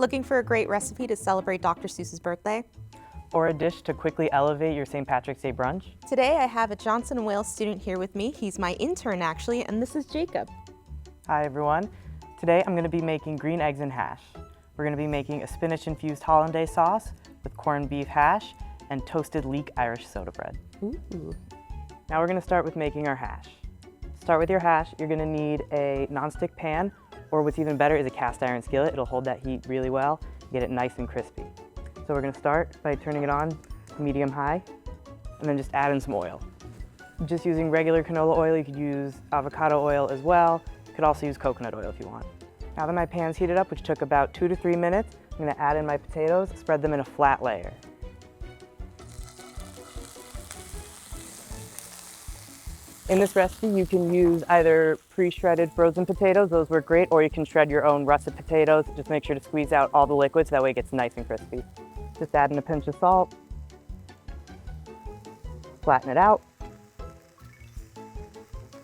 Looking for a great recipe to celebrate Dr. Seuss's birthday? Or a dish to quickly elevate your St. Patrick's Day brunch? Today I have a Johnson & Wales student here with me. He's my intern actually, and this is Jacob. Hi everyone. Today I'm going to be making green eggs and hash. We're going to be making a spinach-infused hollandaise sauce with corned beef hash and toasted Leek Irish Soda Bread. Ooh. Now we're going to start with making our hash. To start with your hash, you're going to need a nonstick pan, or what's even better is a cast iron skillet. It'll hold that heat really well, get it nice and crispy. So we're going to start by turning it on to medium-high, and then just add in some oil. Just using regular canola oil, you could use avocado oil as well. You could also use coconut oil if you want. Now that my pan's heated up, which took about 2 to 3 minutes, I'm going to add in my potatoes, spread them in a flat layer. In this recipe, you can use either pre-shredded frozen potatoes, those work great, or you can shred your own russet potatoes. Just make sure to squeeze out all the liquids, that way it gets nice and crispy. Just add in a pinch of salt, flatten it out,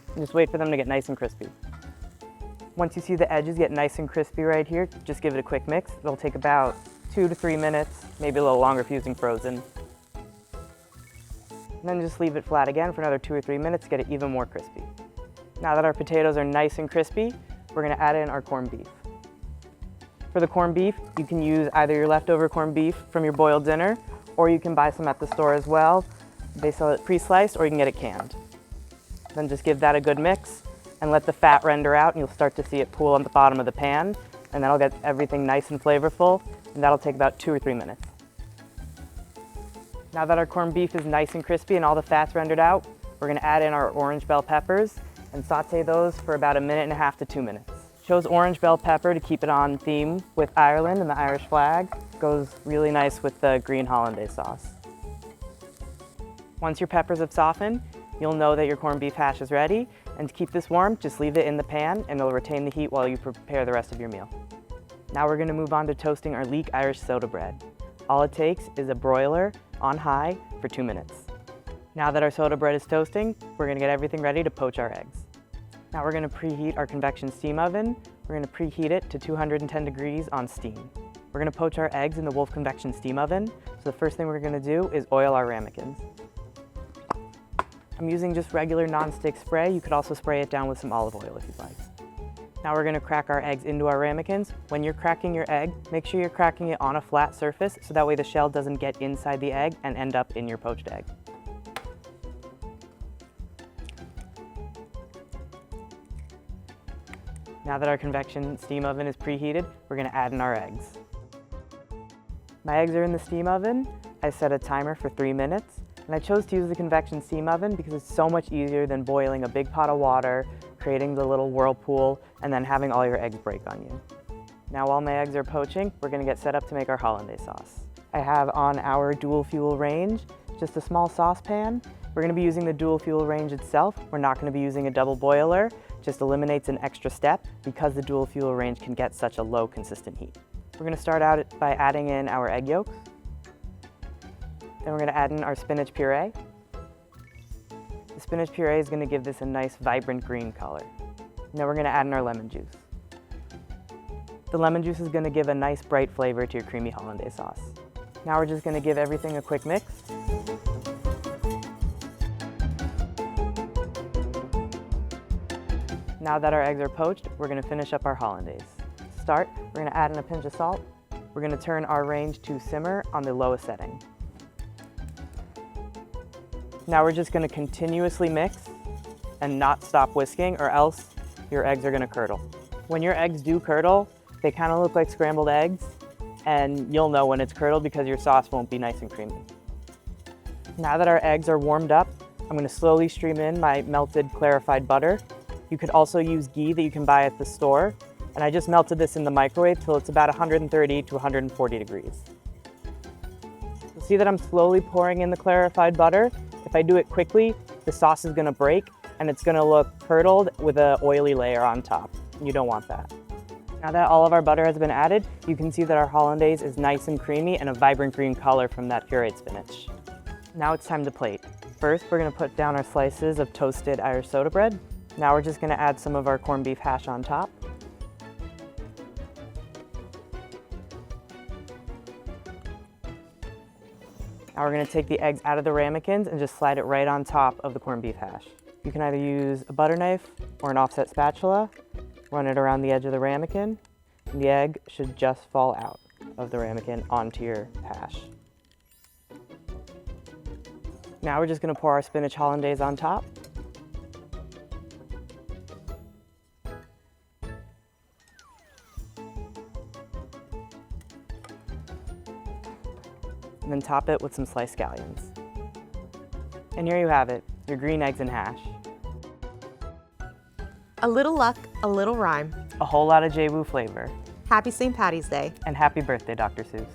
and just wait for them to get nice and crispy. Once you see the edges get nice and crispy right here, just give it a quick mix. It'll take about 2 to 3 minutes, maybe a little longer if you're using frozen. And then just leave it flat again for another 2 or 3 minutes to get it even more crispy. Now that our potatoes are nice and crispy, we're going to add in our corned beef. For the corned beef, you can use either your leftover corned beef from your boiled dinner, or you can buy some at the store as well. They sell it pre-sliced, or you can get it canned. Then just give that a good mix and let the fat render out, and you'll start to see it pool on the bottom of the pan, and that'll get everything nice and flavorful, and that'll take about 2 or 3 minutes. Now that our corned beef is nice and crispy and all the fat's rendered out, we're going to add in our orange bell peppers and saute those for about 1.5 to 2 minutes. Chose orange bell pepper to keep it on theme with Ireland and the Irish flag. Goes really nice with the green hollandaise sauce. Once your peppers have softened, you'll know that your corned beef hash is ready, and to keep this warm, just leave it in the pan and it'll retain the heat while you prepare the rest of your meal. Now we're going to move on to toasting our Leek Irish Soda Bread. All it takes is a broiler on high for 2 minutes. Now that our soda bread is toasting, we're going to get everything ready to poach our eggs. Now we're going to preheat our convection steam oven. We're going to preheat it to 210 degrees on steam. We're going to poach our eggs in the Wolf convection steam oven. So the first thing we're going to do is oil our ramekins. I'm using just regular non-stick spray. You could also spray it down with some olive oil if you'd like. Now we're going to crack our eggs into our ramekins. When you're cracking your egg, make sure you're cracking it on a flat surface so that way the shell doesn't get inside the egg and end up in your poached egg. Now that our convection steam oven is preheated, we're going to add in our eggs. My eggs are in the steam oven. I set a timer for 3 minutes, and I chose to use the convection steam oven because it's so much easier than boiling a big pot of water, creating the little whirlpool, and then having all your eggs break on you. Now while my eggs are poaching, we're going to get set up to make our hollandaise sauce. I have on our dual fuel range just a small saucepan. We're going to be using the dual fuel range itself. We're not going to be using a double boiler. Just eliminates an extra step because the dual fuel range can get such a low consistent heat. We're going to start out by adding in our egg yolks. Then we're going to add in our spinach puree. The spinach puree is going to give this a nice vibrant green color. Now we're going to add in our lemon juice. The lemon juice is going to give a nice bright flavor to your creamy hollandaise sauce. Now we're just going to give everything a quick mix. Now that our eggs are poached, we're going to finish up our hollandaise. To start, we're going to add in a pinch of salt. We're going to turn our range to simmer on the lowest setting. Now we're just going to continuously mix and not stop whisking, or else your eggs are going to curdle. When your eggs do curdle, they kind of look like scrambled eggs, and you'll know when it's curdled because your sauce won't be nice and creamy. Now that our eggs are warmed up, I'm going to slowly stream in my melted clarified butter. You could also use ghee that you can buy at the store, and I just melted this in the microwave till it's about 130 to 140 degrees. You'll see that I'm slowly pouring in the clarified butter. If I do it quickly, the sauce is going to break and it's going to look curdled with an oily layer on top. You don't want that. Now that all of our butter has been added, you can see that our hollandaise is nice and creamy and a vibrant green color from that pureed spinach. Now it's time to plate. First, we're going to put down our slices of toasted Irish soda bread. Now we're just going to add some of our corned beef hash on top. Now we're going to take the eggs out of the ramekins and just slide it right on top of the corned beef hash. You can either use a butter knife or an offset spatula, run it around the edge of the ramekin, and the egg should just fall out of the ramekin onto your hash. Now we're just going to pour our spinach hollandaise on top. And then top it with some sliced scallions. And here you have it, your green eggs and hash. A little luck, a little rhyme. A whole lot of J-Woo flavor. Happy St. Patty's Day. And happy birthday, Dr. Seuss.